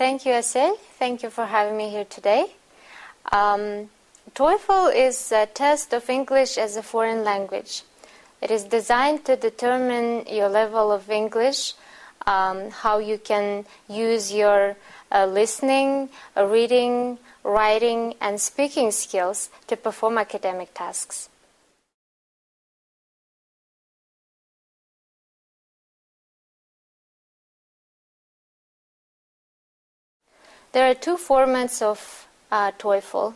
Thank you, Asel. Thank you for having me here today. TOEFL is a test of English as a foreign language. It is designed to determine your level of English, how you can use your listening, reading, writing, and speaking skills to perform academic tasks. There are two formats of TOEFL.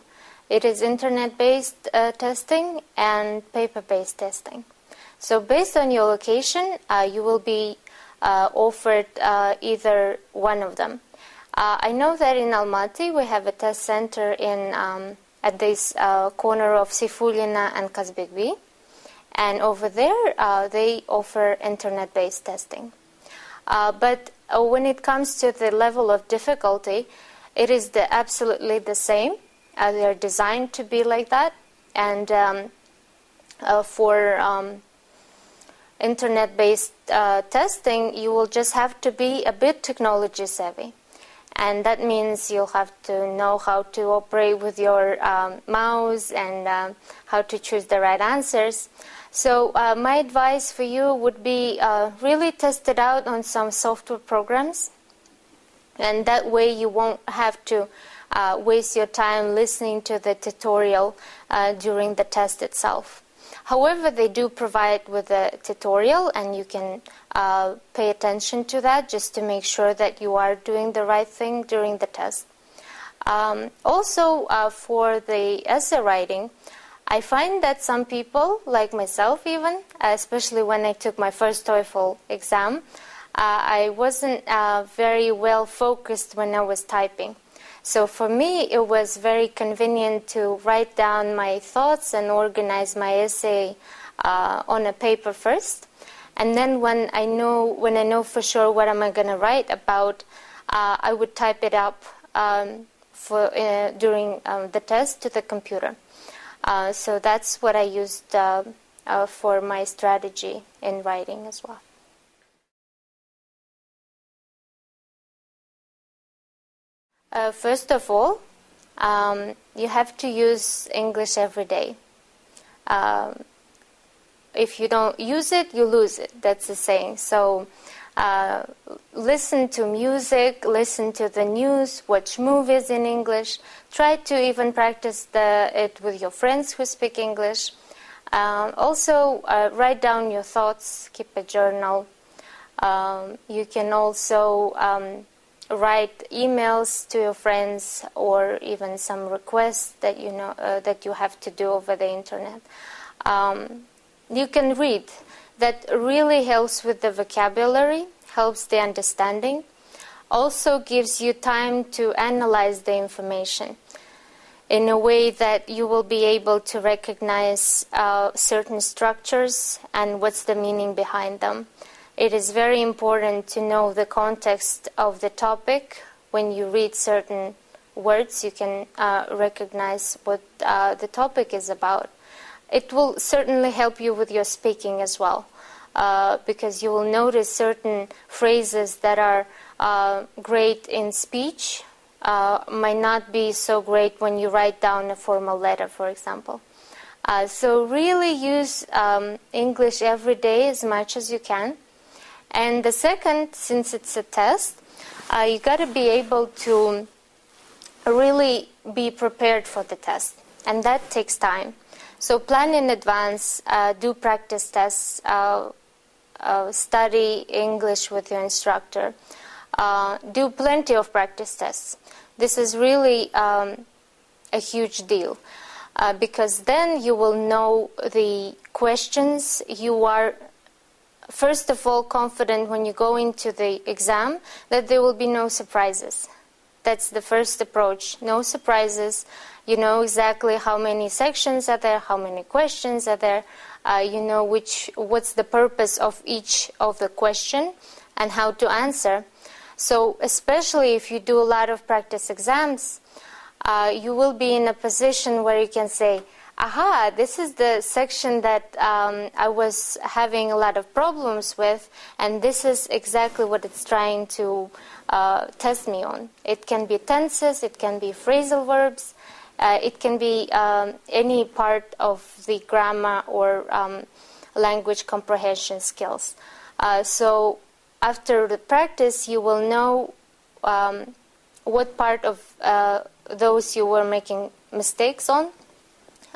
It is internet-based testing and paper-based testing. So based on your location, you will be offered either one of them. I know that in Almaty we have a test center at this corner of Sifulina and Kazbekbi, and over there they offer internet-based testing. But when it comes to the level of difficulty, it is absolutely the same. They are designed to be like that, and for internet-based testing, you will just have to be a bit technology savvy. And that means you'll have to know how to operate with your mouse and how to choose the right answers. So my advice for you would be really test it out on some software programs. And that way you won't have to waste your time listening to the tutorial during the test itself. However, they do provide with a tutorial, and you can pay attention to that just to make sure that you are doing the right thing during the test. Also, for the essay writing, I find that some people, like myself even, especially when I took my first TOEFL exam, I wasn't very well focused when I was typing. So for me, it was very convenient to write down my thoughts and organize my essay on a paper first. And then when I know for sure what am I going to write about, I would type it up during the test to the computer. So that's what I used for my strategy in writing as well. First of all, you have to use English every day. If you don't use it, you lose it. That's the saying. So listen to music, listen to the news, watch movies in English. Try to even practice it with your friends who speak English. Also, write down your thoughts, keep a journal. You can also write emails to your friends, or even some requests that that you have to do over the internet. You can read. That really helps with the vocabulary, helps the understanding. Also gives you time to analyze the information in a way that you will be able to recognize certain structures and what's the meaning behind them. It is very important to know the context of the topic. When you read certain words, you can recognize what the topic is about. It will certainly help you with your speaking as well, because you will notice certain phrases that are great in speech might not be so great when you write down a formal letter, for example. So really use English every day as much as you can. And the second, since it's a test, you got to be able to really be prepared for the test, and that takes time. So plan in advance, do practice tests, study English with your instructor, do plenty of practice tests. This is really a huge deal, because then you will know the questions. You are first of all confident when you go into the exam that there will be no surprises. That's the first approach. No surprises. You know exactly how many sections are there, how many questions are there. You know what's the purpose of each of the question and how to answer. So especially if you do a lot of practice exams, you will be in a position where you can say, aha, this is the section that I was having a lot of problems with, and this is exactly what it's trying to test me on. It can be tenses, it can be phrasal verbs, it can be any part of the grammar or language comprehension skills. So after the practice, you will know what part of those you were making mistakes on.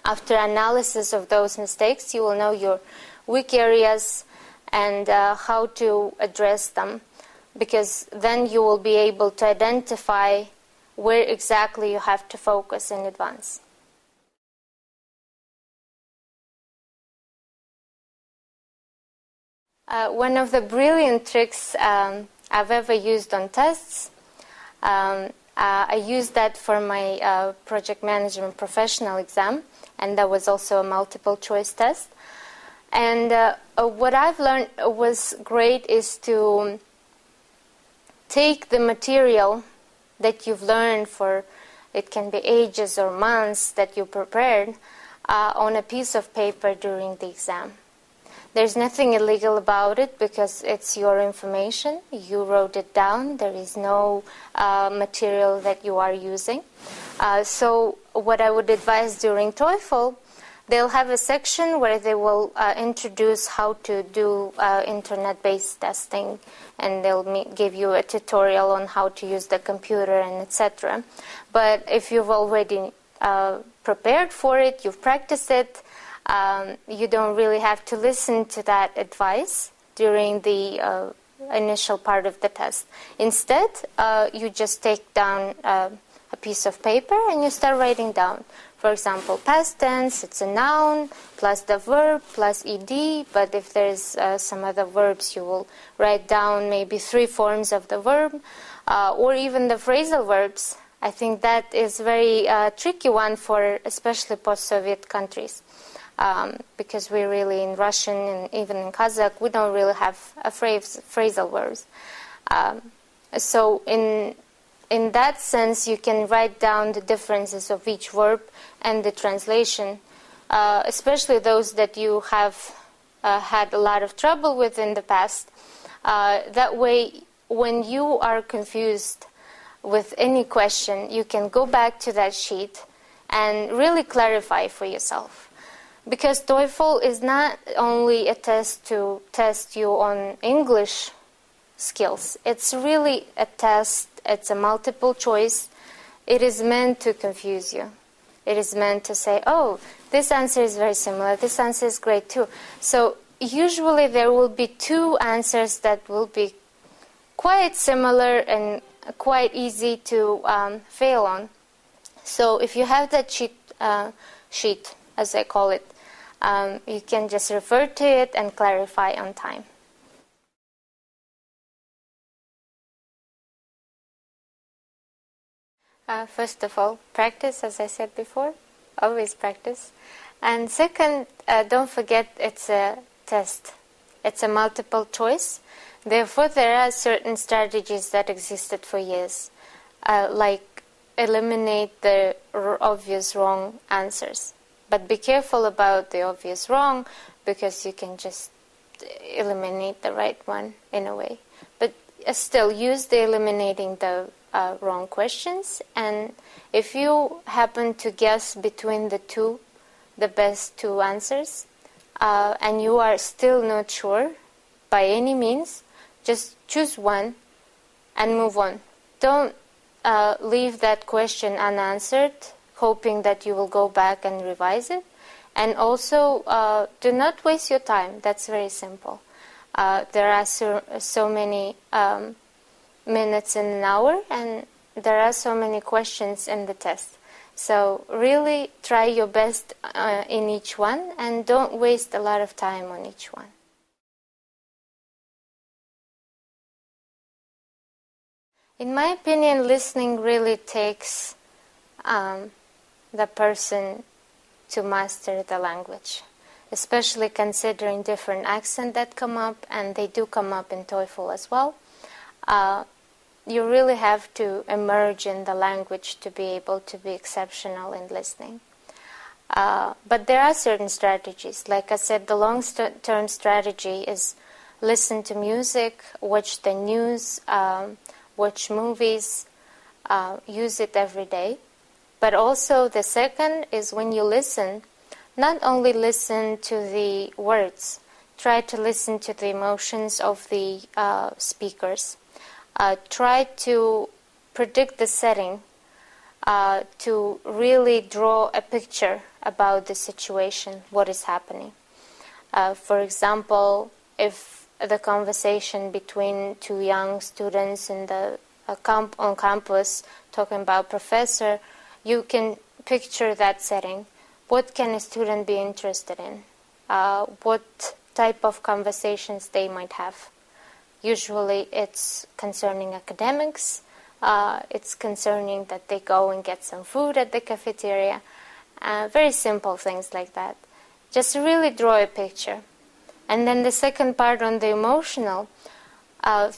After analysis of those mistakes, you will know your weak areas and how to address them, because then you will be able to identify where exactly you have to focus in advance. One of the brilliant tricks I've ever used on tests, I used that for my project management professional exam, and that was also a multiple choice test. And what I've learned was great is to take the material that you've learned for, it can be ages or months that you prepared, on a piece of paper during the exam. There's nothing illegal about it because it's your information. You wrote it down. There is no material that you are using. So what I would advise during TOEFL, they'll have a section where they will introduce how to do internet-based testing, and they'll give you a tutorial on how to use the computer and etc. But if you've already prepared for it, you've practiced it, you don't really have to listen to that advice during the initial part of the test. Instead, you just take down a piece of paper and you start writing down. For example, past tense, it's a noun, plus the verb, plus ed, but if there's some other verbs, you will write down maybe 3 forms of the verb, or even the phrasal verbs. I think that is a very tricky one for especially post-Soviet countries. Because we really, in Russian and even in Kazakh, we don't really have a phrasal verbs. So in that sense, you can write down the differences of each verb and the translation, especially those that you have had a lot of trouble with in the past. That way, when you are confused with any question, you can go back to that sheet and really clarify for yourself. Because TOEFL is not only a test to test you on English skills. It's really a test. It's a multiple choice. It is meant to confuse you. It is meant to say, oh, this answer is very similar. This answer is great too. So usually there will be 2 answers that will be quite similar and quite easy to fail on. So if you have that sheet, as I call it, you can just refer to it and clarify on time. First of all, practice, as I said before, always practice. And second, don't forget it's a test. It's a multiple choice. Therefore, there are certain strategies that existed for years, like eliminate the obvious wrong answers. But be careful about the obvious wrong, because you can just eliminate the right one in a way. But still, use the eliminating the wrong questions. And if you happen to guess between the best 2 answers, and you are still not sure by any means, just choose one and move on. Don't leave that question unanswered, hoping that you will go back and revise it. And also, do not waste your time. That's very simple. There are so many minutes in an hour, and there are so many questions in the test. So really try your best in each one, and don't waste a lot of time on each one. In my opinion, listening really takes the person to master the language, especially considering different accents that come up, and they do come up in TOEFL as well. You really have to emerge in the language to be able to be exceptional in listening. But there are certain strategies. Like I said, the long-term strategy is listen to music, watch the news, watch movies, use it every day. But also the second is when you listen, not only listen to the words, try to listen to the emotions of the speakers. Try to predict the setting, to really draw a picture about the situation, what is happening. For example, if the conversation between two young students in the on campus talking about professor, you can picture that setting. What can a student be interested in? What type of conversations they might have? Usually it's concerning academics, it's concerning that they go and get some food at the cafeteria, very simple things like that. Just really draw a picture. And then the second part on the emotional,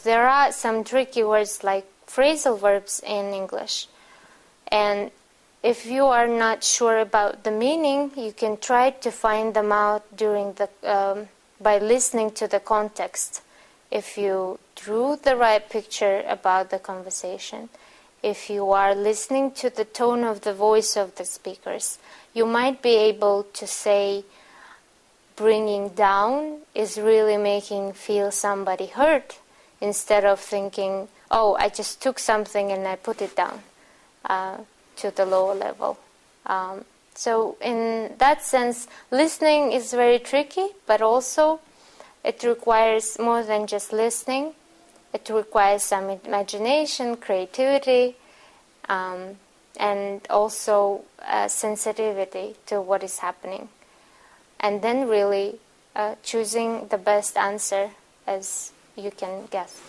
there are some tricky words like phrasal verbs in English. And if you are not sure about the meaning, you can try to find them out during the by listening to the context. If you drew the right picture about the conversation, if you are listening to the tone of the voice of the speakers, you might be able to say bringing down is really making feel somebody hurt, instead of thinking, oh, I just took something and I put it down to the lower level. So in that sense, listening is very tricky, but also it requires more than just listening. It requires some imagination, creativity, and also sensitivity to what is happening. And then really choosing the best answer as you can guess.